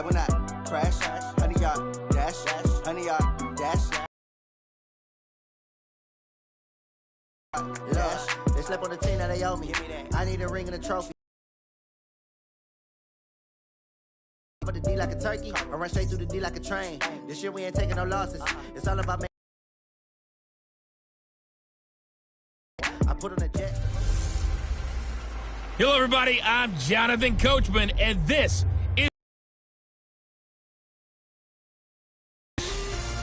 slide when I crash. 100-yard dash, 100-yard dash. They slept on the team that they owe me. I need a ring and a trophy. But the D like a turkey, I run straight through the D like a train. This year we ain't taking no losses. It's all about me. I put on a jet. Hello, everybody. I'm Jonathan Coachman, and this is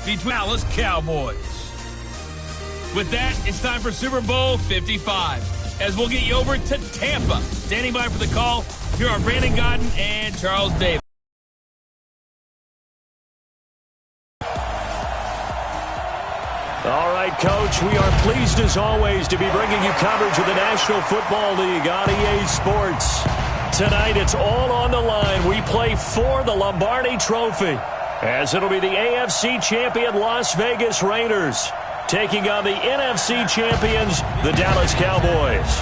between Dallas Cowboys. With that, it's time for Super Bowl 55, as we'll get you over to Tampa. Standing by for the call, here are Brandon Godden and Charles Davis. All right, Coach, we are pleased as always to be bringing you coverage of the National Football League on EA Sports. Tonight, it's all on the line. We play for the Lombardi Trophy, as it'll be the AFC champion Las Vegas Raiders taking on the NFC champions, the Dallas Cowboys.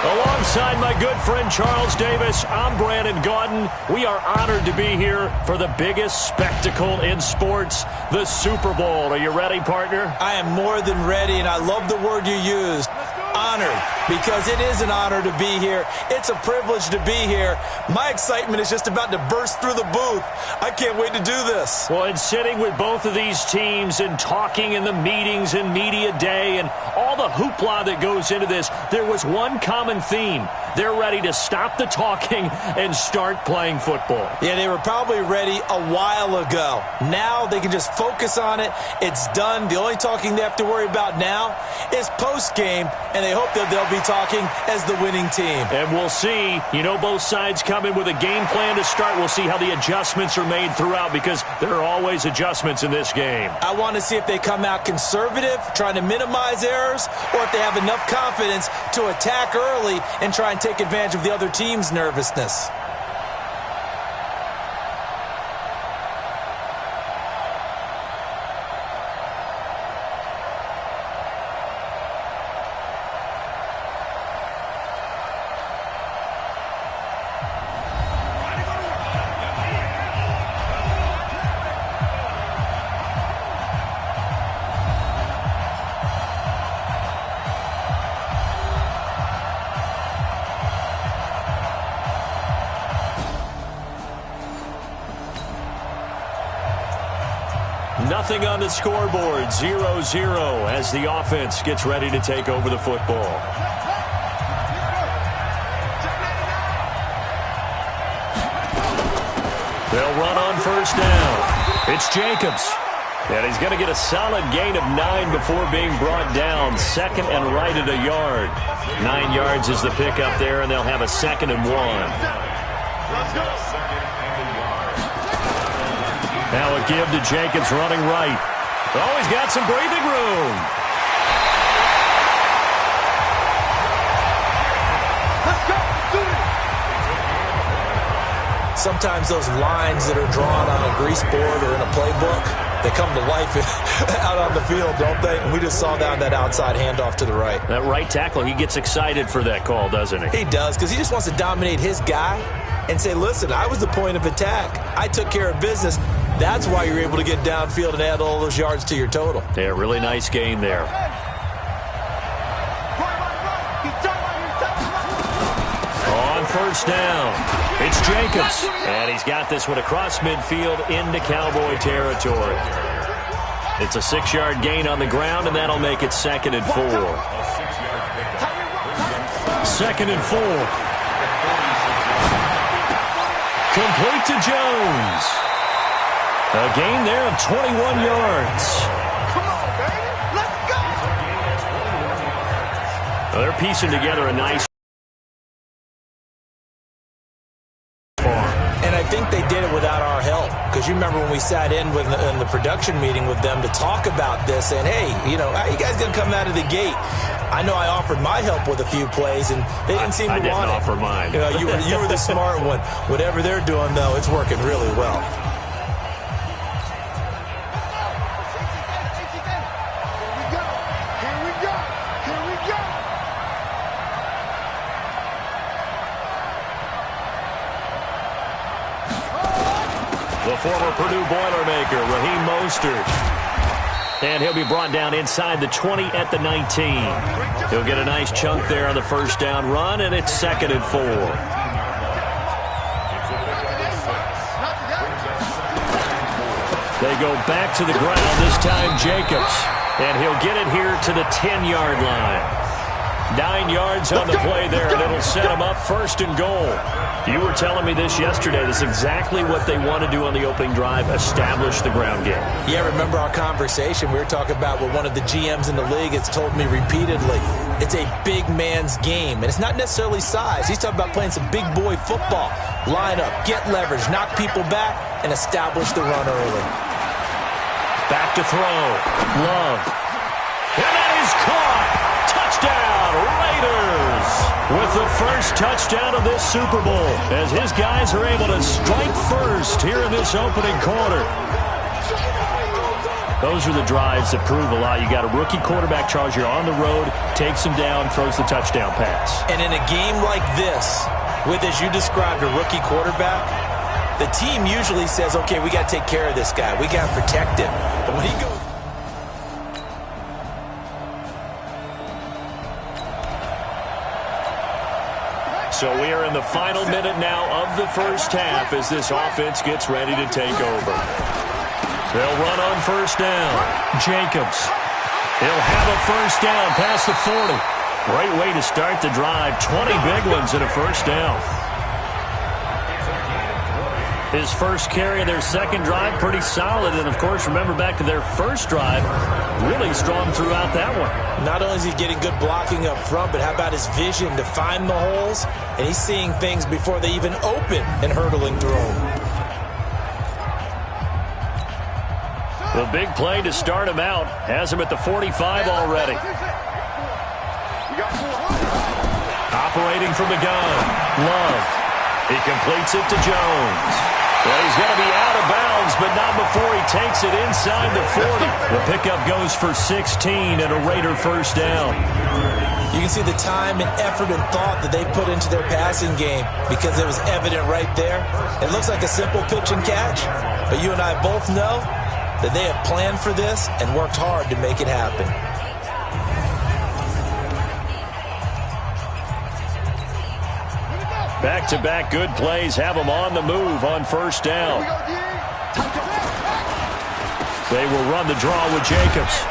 Alongside my good friend Charles Davis, I'm Brandon Godden. We are honored to be here for the biggest spectacle in sports, the Super Bowl. Are you ready, partner? I am more than ready, and I love the word you used, honored, because it is an honor to be here. It's a privilege to be here. My excitement is just about to burst through the booth. I can't wait to do this. Well, and sitting with both of these teams and talking in the meetings and media day and all the hoopla that goes into this, there was one common theme. They're ready to stop the talking and start playing football. Yeah, they were probably ready a while ago. Now they can just focus on it. It's done. The only talking they have to worry about now is post-game, and they hope that they'll be talking as the winning team. And we'll see. You know, both sides come in with a game plan to start. We'll see how the adjustments are made throughout, because there are always adjustments in this game. I want to see if they come out conservative, trying to minimize errors, or if they have enough confidence to attack early and try and take advantage of the other team's nervousness. Nothing on the scoreboard, 0-0 as the offense gets ready to take over the football. They'll run on first down. It's Jacobs. And he's going to get a solid gain of 9 before being brought down. Second and right at a yard. 9 yards is the pickup there, and they'll have a 2nd and 1. Now a give to Jacobs running right. Oh, he's got some breathing room. Let's go. Sometimes those lines that are drawn on a grease board or in a playbook, they come to life out on the field, don't they? And we just saw that outside handoff to the right. That right tackle, he gets excited for that call, doesn't he? He does, because he just wants to dominate his guy and say, listen, I was the point of attack. I took care of business. That's why you're able to get downfield and add all those yards to your total. Yeah, really nice gain there. On first down, it's Jacobs. And he's got this one across midfield into Cowboy territory. It's a 6-yard gain on the ground, and that'll make it 2nd and 4. 2nd and 4. Complete to Jones. A gain there of 21 yards. Come on, baby. Let's go. Well, they're piecing together a nice and I think they did it without our help, because you remember when we sat in the production meeting with them to talk about this, and hey, you know, how you guys gonna come out of the gate? I know I offered my help with a few plays, and they didn't seem to want it. I didn't offer mine. You know, you were the smart one. Whatever they're doing, though, it's working really well. The former Purdue Boilermaker, Raheem Mostert. And he'll be brought down inside the 20 at the 19. He'll get a nice chunk there on the first down run, and it's 2nd and 4. They go back to the ground, this time Jacobs. And he'll get it here to the 10-yard line. 9 yards on the play there, and it'll set him up 1st and goal. You were telling me this yesterday. This is exactly what they want to do on the opening drive, establish the ground game. Yeah, remember our conversation. We were talking about what one of the GMs in the league has told me repeatedly. It's a big man's game, and it's not necessarily size. He's talking about playing some big boy football. Line up, get leverage, knock people back, and establish the run early. Back to throw. Love. And that is caught. Touchdown, Raiders. With the first touchdown of this Super Bowl, as his guys are able to strike first here in this opening quarter. Those are the drives that prove a lot. You got a rookie quarterback, Charles. You're on the road, takes him down, throws the touchdown pass. And in a game like this, with, as you described, a rookie quarterback, the team usually says, okay, we got to take care of this guy. We got to protect him. But when he goes... So we are in the final minute now of the first half as this offense gets ready to take over. They'll run on first down. Jacobs. He'll have a first down past the 40. Great way to start the drive. 20 big ones and a first down. His first carry of their second drive, pretty solid. And, of course, remember back to their first drive, really strong throughout that one. Not only is he getting good blocking up front, but how about his vision to find the holes? And he's seeing things before they even open and hurdling through them. The big play to start him out has him at the 45 already. Operating from the gun, Love. He completes it to Jones. Well, he's going to be out of bounds, but not before he takes it inside the 40. The pickup goes for 16 and a Raider first down. You can see the time and effort and thought that they put into their passing game because it was evident right there. It looks like a simple pitch and catch, but you and I both know that they have planned for this and worked hard to make it happen. Back-to-back good plays have them on the move on first down. They will run the draw with Jacobs.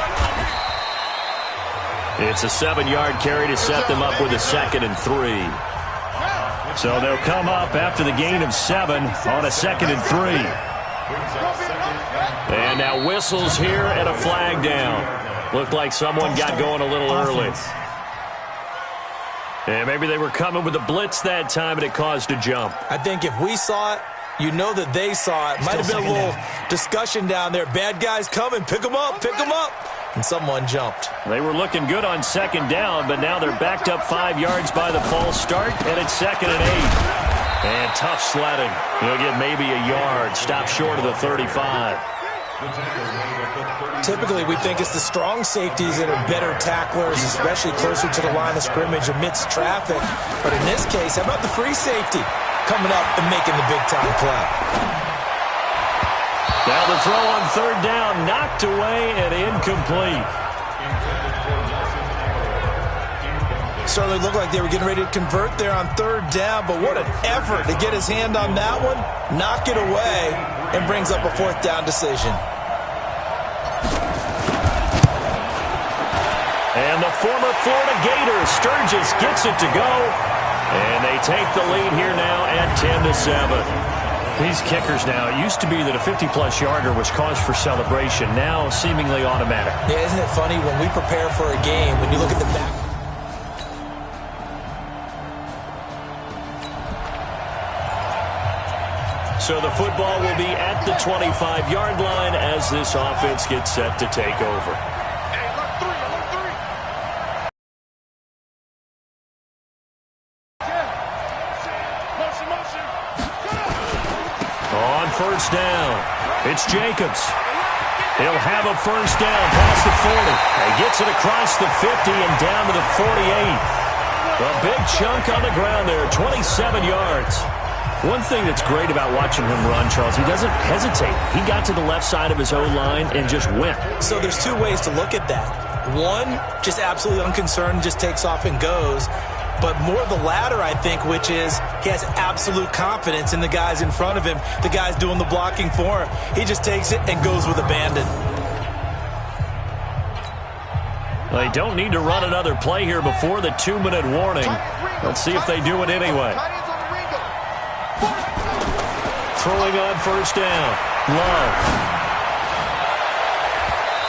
It's a 7-yard carry to set them up with a 2nd and 3. So they'll come up after the gain of 7 on a 2nd and 3. And now whistles here and a flag down. Looked like someone got going a little early. And maybe they were coming with a blitz that time, and it caused a jump. I think if we saw it, you know that they saw it. Might have been a little discussion down there. Bad guys coming. Pick them up. Pick them up. And someone jumped. They were looking good on 2nd down, but now they're backed up 5 yards by the false start, and it's 2nd and 8. And tough sledding. He'll get maybe a yard. Stop short of the 35. Typically, we think it's the strong safeties that are better tacklers, especially closer to the line of scrimmage amidst traffic. But in this case, how about the free safety coming up and making the big-time play? Now the throw on 3rd down, knocked away and incomplete. Certainly looked like they were getting ready to convert there on 3rd down, but what an effort to get his hand on that one, knock it away, and brings up a 4th down decision. And the former Florida Gator, Sturgis, gets it to go. And they take the lead here now at 10-7. These kickers now, it used to be that a 50-plus yarder was cause for celebration. Now seemingly automatic. Yeah, isn't it funny when we prepare for a game, when you look at the back. So the football will be at the 25-yard line as this offense gets set to take over. On first down, it's Jacobs. He'll have a first down past the 40. He gets it across the 50 and down to the 48. A big chunk on the ground there, 27 yards. One thing that's great about watching him run, Charles, he doesn't hesitate. He got to the left side of his O-line and just went. So there's two ways to look at that. One, just absolutely unconcerned, just takes off and goes. But more the latter, I think, which is he has absolute confidence in the guys in front of him, the guys doing the blocking for him. He just takes it and goes with abandon. They don't need to run another play here before the 2-minute warning. Let's see if they do it anyway. Throwing on first down. Love.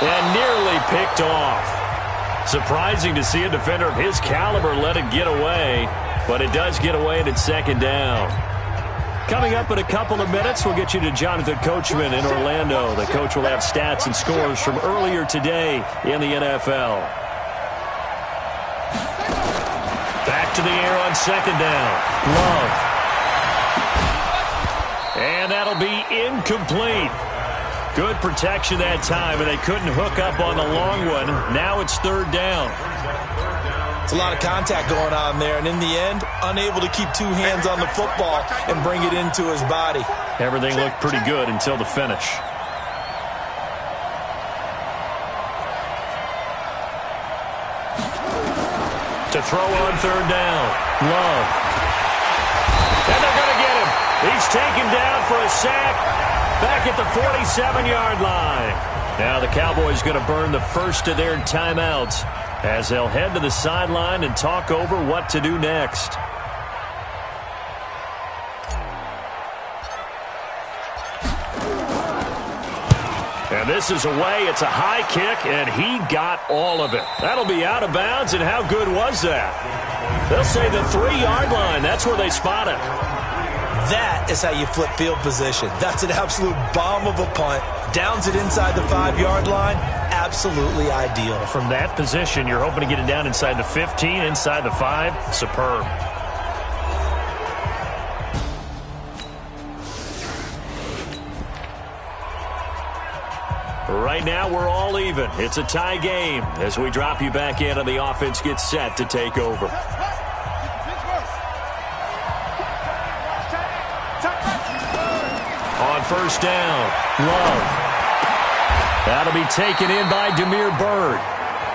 And nearly picked off. Surprising to see a defender of his caliber let it get away, but it does get away and it's second down. Coming up in a couple of minutes, we'll get you to Jonathan Coachman in Orlando. The coach will have stats and scores from earlier today in the NFL. Back to the air on second down. Love. And that'll be incomplete. Good protection that time, and they couldn't hook up on the long one. Now it's third down. It's a lot of contact going on there, and in the end, unable to keep two hands on the football and bring it into his body. Everything looked pretty good until the finish. To throw on third down. Love. And they're going to get him. He's taken down for a sack. Back at the 47-yard line. Now the Cowboys going to burn the first of their timeouts as they'll head to the sideline and talk over what to do next. And this is away. It's a high kick, and he got all of it. That'll be out of bounds, and how good was that? They'll say the 3-yard line. That's where they spot it. That is how you flip field position. That's an absolute bomb of a punt. Downs it inside the 5-yard line. Absolutely ideal. From that position, you're hoping to get it down inside the 15, inside the 5. Superb. Right now, we're all even. It's a tie game as we drop you back in and the offense gets set to take over. On first down, Love. That'll be taken in by Damiere Byrd.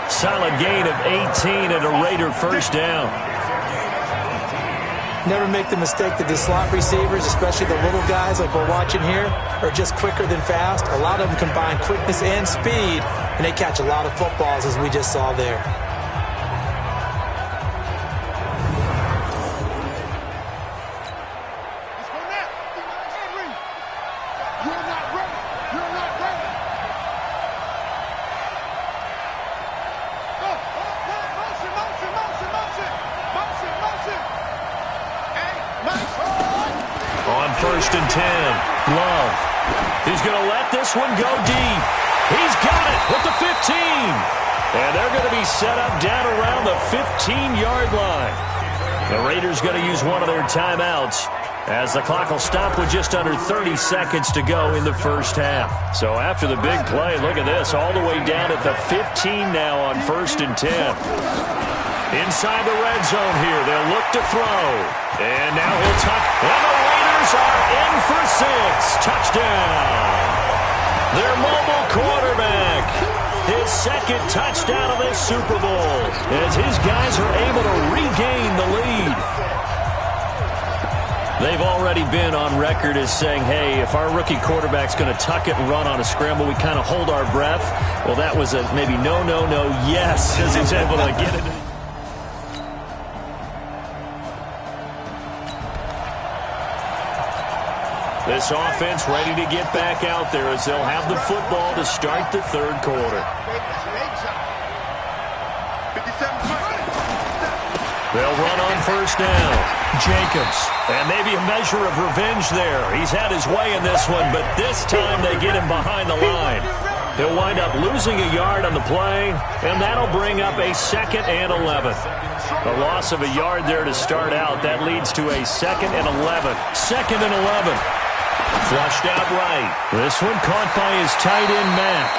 Solid gain of 18 and a Raider first down. Never make the mistake that the slot receivers, especially the little guys like we're watching here, are just quicker than fast. A lot of them combine quickness and speed, and they catch a lot of footballs, as we just saw there. First and 10. Love. He's going to let this one go deep. He's got it with the 15. And they're going to be set up down around the 15-yard line. The Raiders going to use one of their timeouts as the clock will stop with just under 30 seconds to go in the first half. So after the big play, look at this, all the way down at the 15 now on first and 10. Inside the red zone here, they'll look to throw. And now he'll tuck. And the Raiders are in for 6. Touchdown. Their mobile quarterback. His second touchdown of this Super Bowl as his guys are able to regain the lead. They've already been on record as saying, hey, if our rookie quarterback's going to tuck it and run on a scramble, we kind of hold our breath. Well, that was a maybe no, yes, as he's able to get it. This offense ready to get back out there as they'll have the football to start the third quarter. They'll run on first down. Jacobs. And maybe a measure of revenge there. He's had his way in this one, but this time they get him behind the line. He'll wind up losing a yard on the play, and that'll bring up a 2nd and 11. A loss of a yard there to start out. That leads to a 2nd and 11. 2nd and 11. Flushed out right. This one caught by his tight end, Mack.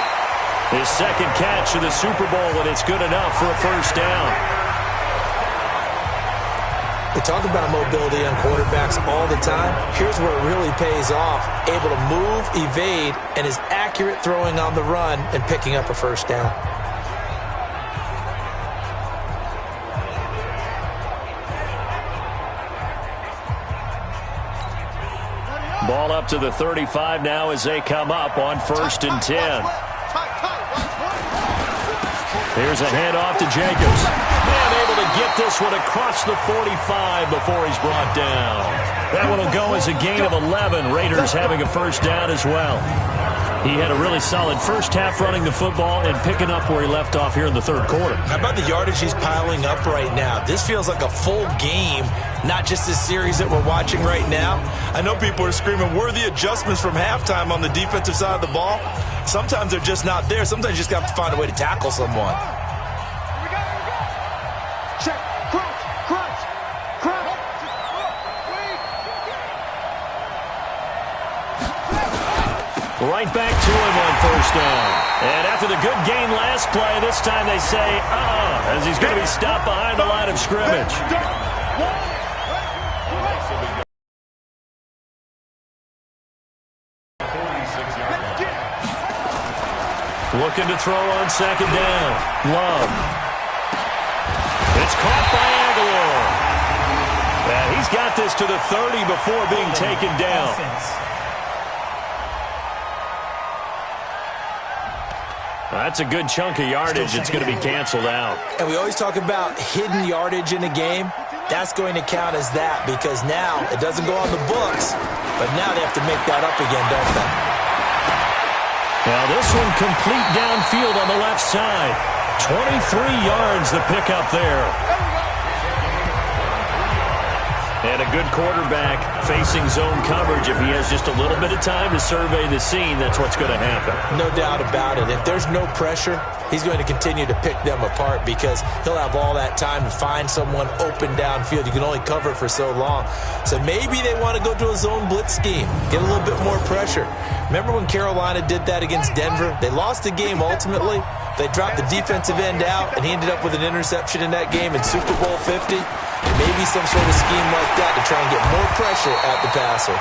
His second catch of the Super Bowl, and it's good enough for a first down. We talk about mobility on quarterbacks all the time. Here's where it really pays off. Able to move, evade, and is accurate throwing on the run and picking up a first down. Ball up to the 35 now as they come up on 1st and 10. Here's a handoff to Jacobs. And able to get this one across the 45 before he's brought down. That one will go as a gain of 11. Raiders having a first down as well. He had a really solid first half running the football and picking up where he left off here in the 3rd quarter. How about the yardage he's piling up right now? This feels like a full game, not just this series that we're watching right now. I know people are screaming, where are the adjustments from halftime on the defensive side of the ball? Sometimes they're just not there. Sometimes you just have to find a way to tackle someone. Check, crunch. Right back to him on 1st down. And after the good gain last play, this time they say, as he's going to be stopped behind the line of scrimmage. Looking to throw on 2nd down. Love. It's caught by Aguilar. And he's got this to the 30 before being taken down. That's a good chunk of yardage. It's going to be canceled out. And we always talk about hidden yardage in a game. That's going to count as that because now it doesn't go on the books, but now they have to make that up again, don't they? Now this one complete downfield on the left side. 23 yards the pickup there. And a good quarterback facing zone coverage. If he has just a little bit of time to survey the scene, that's what's going to happen. No doubt about it. If there's no pressure, he's going to continue to pick them apart because he'll have all that time to find someone open downfield. You can only cover for so long. So maybe they want to go to a zone blitz scheme, get a little bit more pressure. Remember when Carolina did that against Denver? They lost the game ultimately. They dropped the defensive end out, and he ended up with an interception in that game in Super Bowl 50. Maybe some sort of scheme like that to try and get more pressure at the passer.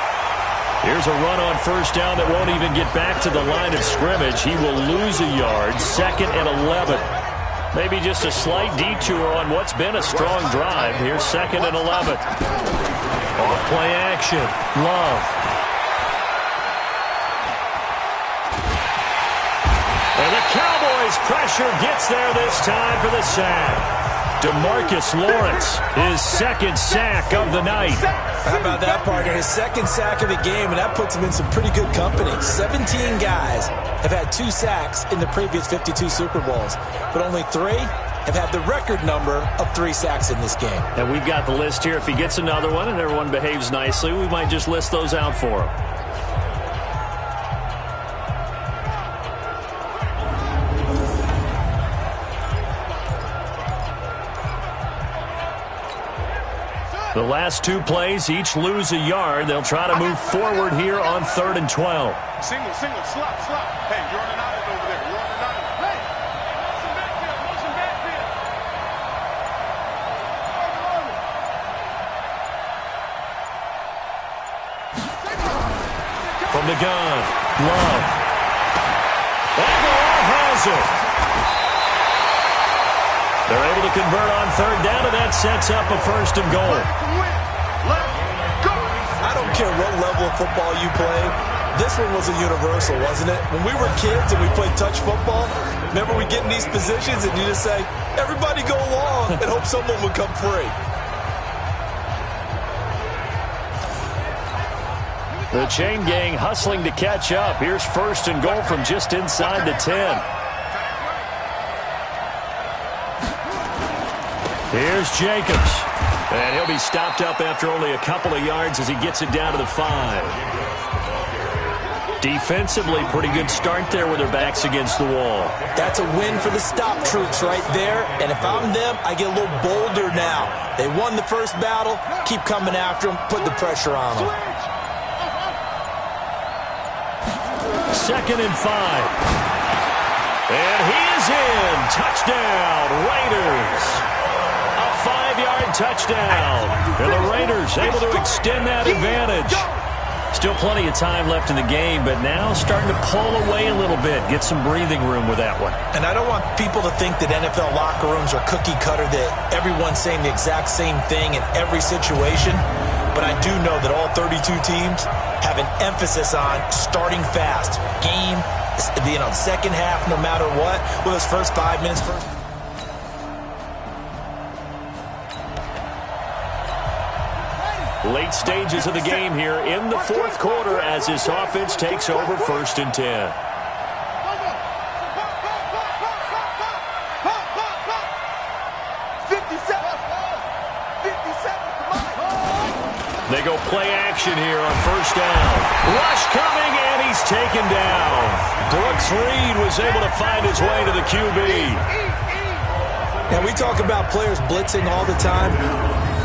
Here's a run on 1st down that won't even get back to the line of scrimmage. He will lose a yard. 2nd and 11. Maybe just a slight detour on what's been a strong drive. Here's 2nd and 11. Off play action. Love. And the Cowboys pressure gets there this time for the sack. DeMarcus Lawrence, his 2nd sack of the night. How about that, partner? His 2nd sack of the game, and that puts him in some pretty good company. 17 guys have had 2 sacks in the previous 52 Super Bowls, but only 3 have had the record number of 3 sacks in this game. And we've got the list here. If he gets another one and everyone behaves nicely, we might just list those out for him. The last 2 plays, each lose a yard. They'll try to move forward here on 3rd and 12. Single, slot. Hey, you're on an island over there. You're on an island. Hey, motion backfield. From the gun, Love. Aguilar has it. They're able to convert on 3rd down, and that sets up a 1st and goal. I don't care what level of football you play. This one was a universal, wasn't it? When we were kids and we played touch football, remember we get in these positions and you just say, everybody go along and hope someone would come free. The chain gang hustling to catch up. Here's 1st and goal from just inside the 10. Here's Jacobs. And he'll be stopped up after only a couple of yards as he gets it down to the 5. Defensively, pretty good start there with their backs against the wall. That's a win for the stop troops right there. And if I'm them, I get a little bolder now. They won the first battle. Keep coming after them. Put the pressure on them. 2nd and 5. And he is in. Touchdown, Raiders. A 5-yard and touchdown. And the Raiders able to extend that advantage. Still plenty of time left in the game, but now starting to pull away a little bit. Get some breathing room with that one. And I don't want people to think that NFL locker rooms are cookie cutter, that everyone's saying the exact same thing in every situation. But I do know that all 32 teams have an emphasis on starting fast. Game, second half, no matter what. With those first 5 minutes first. Late stages of the game here in the fourth quarter as this offense takes over 1st and 10. They go play action here on 1st down. Rush coming, and he's taken down. Brooks Reed was able to find his way to the QB. Now, we talk about players blitzing all the time.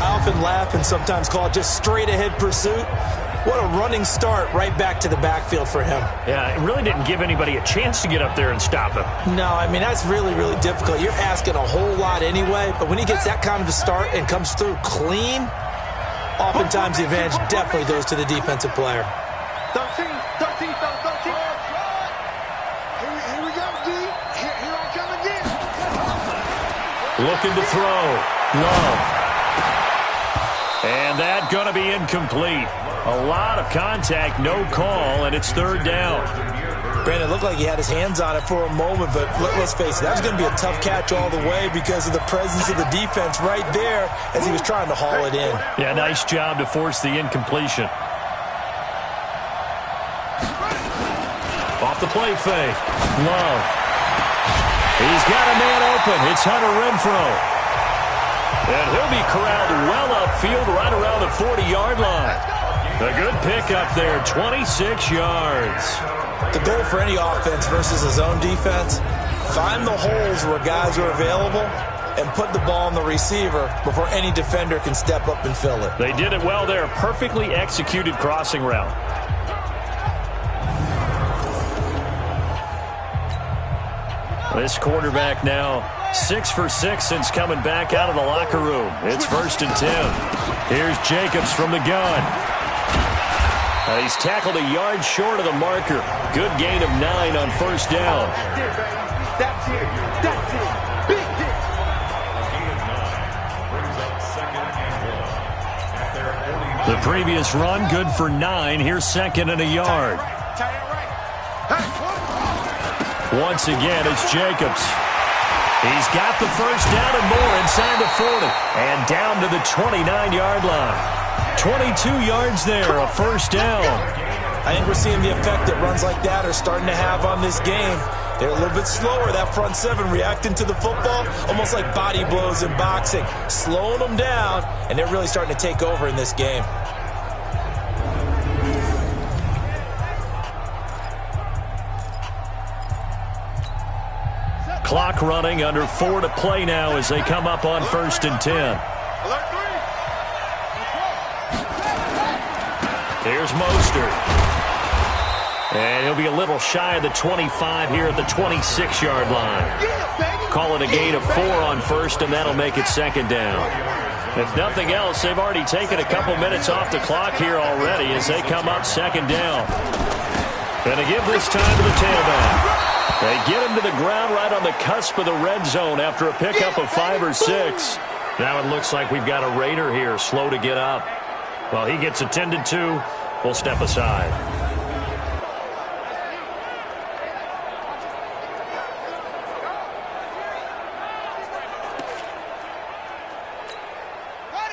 I often laugh and sometimes call it just straight-ahead pursuit. What a running start right back to the backfield for him. Yeah, it really didn't give anybody a chance to get up there and stop him. No, I mean, that's really, really difficult. You're asking a whole lot anyway, but when he gets that kind of a start and comes through clean, oftentimes the advantage definitely goes to the defensive player. 13. Here we go, D. Here I come again. Looking to throw. Love. And that going to be incomplete. A lot of contact, no call, and it's 3rd down. Brandon, it looked like he had his hands on it for a moment, but let's face it, that was going to be a tough catch all the way because of the presence of the defense right there as he was trying to haul it in. Yeah, nice job to force the incompletion. Off the play fake. Love. He's got a man open. It's Hunter Renfrow. And he'll be corralled well upfield right around the 40-yard line. A good pickup there, 26 yards. The goal for any offense versus his own defense, find the holes where guys are available and put the ball on the receiver before any defender can step up and fill it. They did it well there. Perfectly executed crossing route. This quarterback now 6 for 6 since coming back out of the locker room. It's 1st and 10. Here's Jacobs from the gun. He's tackled a yard short of the marker. Good gain of 9 on 1st down. That's it. Big hit. The previous run, good for 9. Here's 2nd and a yard. Once again, it's Jacobs. He's got the 1st down and more inside the 40. And down to the 29-yard line. 22 yards there, a 1st down. I think we're seeing the effect that runs like that are starting to have on this game. They're a little bit slower, that front 7, reacting to the football, almost like body blows in boxing, slowing them down, and they're really starting to take over in this game. Clock running, under 4 to play now as they come up on 1st and 10. Here's Mostert. And he'll be a little shy of the 25 here at the 26-yard line. Call it a gain of 4 on 1st, and that'll make it 2nd down. If nothing else, they've already taken a couple minutes off the clock here already as they come up 2nd down. And they give this time to the tailback. They get him to the ground right on the cusp of the red zone after a pickup of 5 or 6. Now it looks like we've got a Raider here, slow to get up. While he gets attended to, we'll step aside.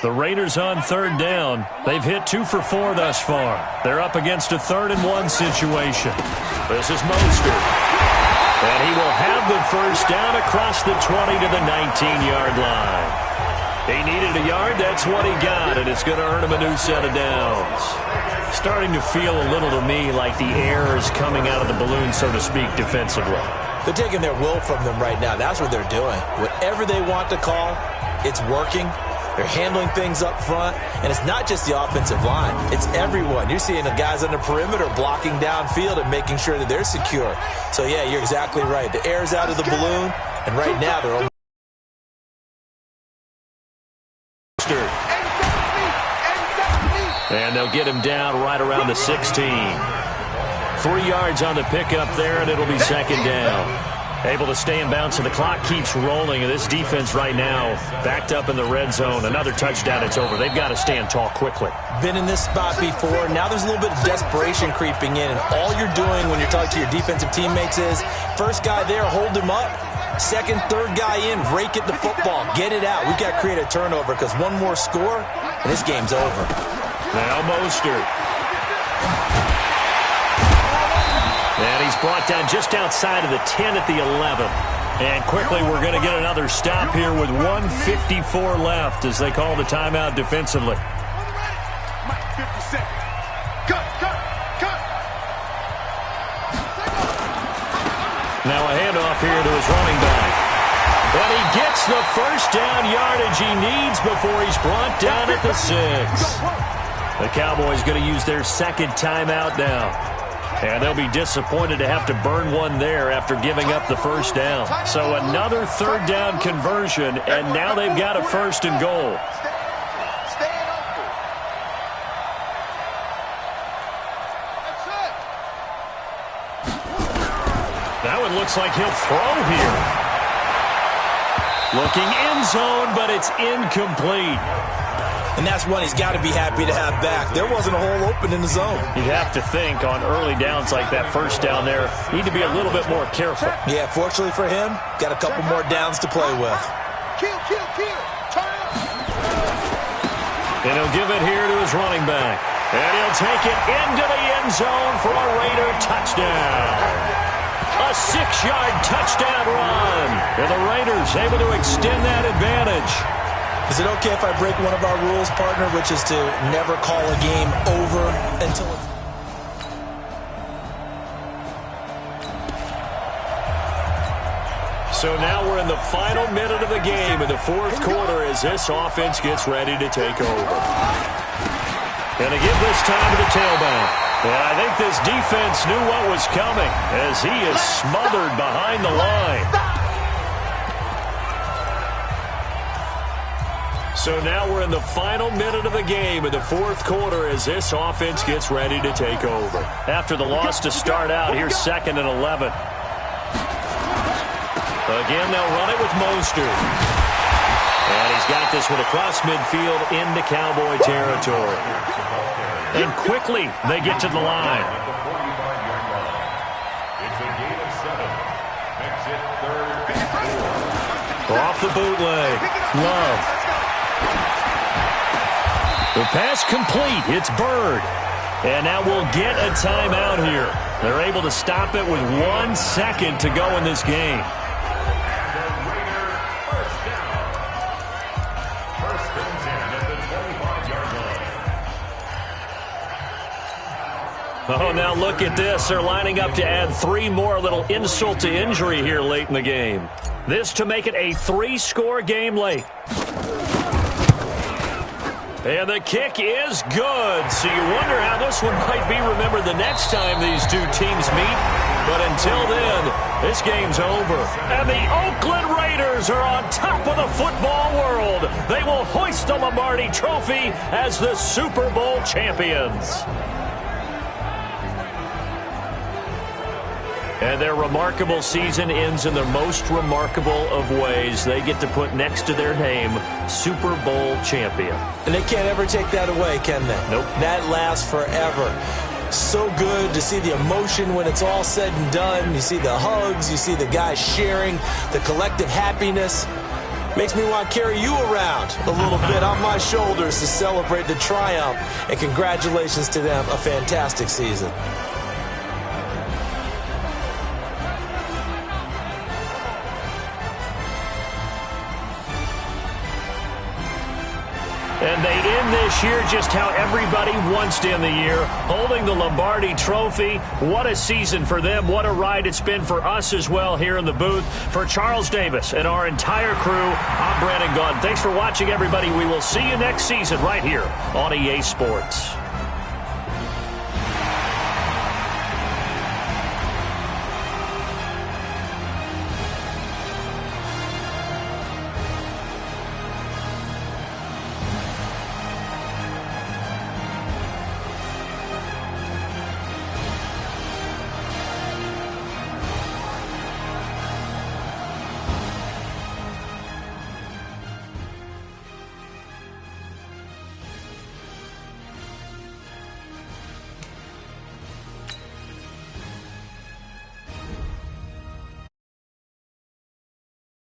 The Raiders on 3rd down. They've hit 2 for 4 thus far. They're up against a 3rd and 1 situation. This is Mostert. And he will have the 1st down across the 20 to the 19-yard line. He needed a yard. That's what he got, and it's going to earn him a new set of downs. Starting to feel a little to me like the air is coming out of the balloon, so to speak, defensively. They're taking their will from them right now. That's what they're doing. Whatever they want to call, it's working. They're handling things up front, and it's not just the offensive line. It's everyone. You're seeing the guys on the perimeter blocking downfield and making sure that they're secure. So, yeah, you're exactly right. The air's out of the balloon, and right now they're almost And they'll get him down right around the 16. 3 yards on the pickup there, and it'll be second down. Able to stay in bounds, so the clock keeps rolling. And this defense right now backed up in the red zone. Another touchdown, it's over. They've got to stand tall quickly. Been in this spot before. Now there's a little bit of desperation creeping in. And all you're doing when you're talking to your defensive teammates is, first guy there, hold him up. Second, third guy in, rake at the football. Get it out. We've got to create a turnover because one more score, and this game's over. Now Mostert. And he's brought down just outside of the 10 at the 11. And quickly we're going to get another stop here with 1:54 left as they call the timeout defensively. 50 seconds. Cut. Now a handoff here to his running back. And he gets the first down yardage he needs before he's brought down at the 6. The Cowboys going to use their second timeout now. And they'll be disappointed to have to burn one there after giving up the first down. So another third down conversion, and now they've got a first and goal. That one looks like he'll throw here. Looking end zone, but it's incomplete. And that's one he's got to be happy to have back. There wasn't a hole open in the zone. You'd have to think on early downs like that first down there, need to be a little bit more careful. Yeah, fortunately for him, got a couple more downs to play with. Kill. Turn up. And he'll give it here to his running back. And he'll take it into the end zone for a Raider touchdown. A 6-yard touchdown run. And the Raiders able to extend that advantage. Is it okay if I break one of our rules, partner, which is to never call a game over until it's... So now we're in the final minute of the game in the fourth quarter as this offense gets ready to take over. Going to give this time to the tailback. And I think this defense knew what was coming as he is smothered behind the line. So now we're in the final minute of the game in the fourth quarter as this offense gets ready to take over. After the loss to start out, here's 2nd and 11. Again, they'll run it with Mostert. And he's got this one across midfield into Cowboy territory. And quickly, they get to the line. Off the bootleg. Love. The pass complete. It's Bird. And now we'll get a timeout here. They're able to stop it with 1 second to go in this game. Oh, now look at this. They're lining up to add 3 more, little insult to injury here late in the game. This to make it a 3-score game late. And the kick is good. So you wonder how this one might be remembered the next time these two teams meet. But until then, this game's over. And the Oakland Raiders are on top of the football world. They will hoist the Lombardi Trophy as the Super Bowl champions. And their remarkable season ends in the most remarkable of ways. They get to put next to their name, Super Bowl champion. And they can't ever take that away, can they? Nope. That lasts forever. So good to see the emotion when it's all said and done. You see the hugs, you see the guys sharing, the collective happiness. Makes me want to carry you around a little bit on my shoulders to celebrate the triumph. And congratulations to them, a fantastic season. And they end this year just how everybody wants to end the year, holding the Lombardi Trophy. What a season for them. What a ride it's been for us as well here in the booth. For Charles Davis and our entire crew, I'm Brandon Gaudin. Thanks for watching, everybody. We will see you next season right here on EA Sports.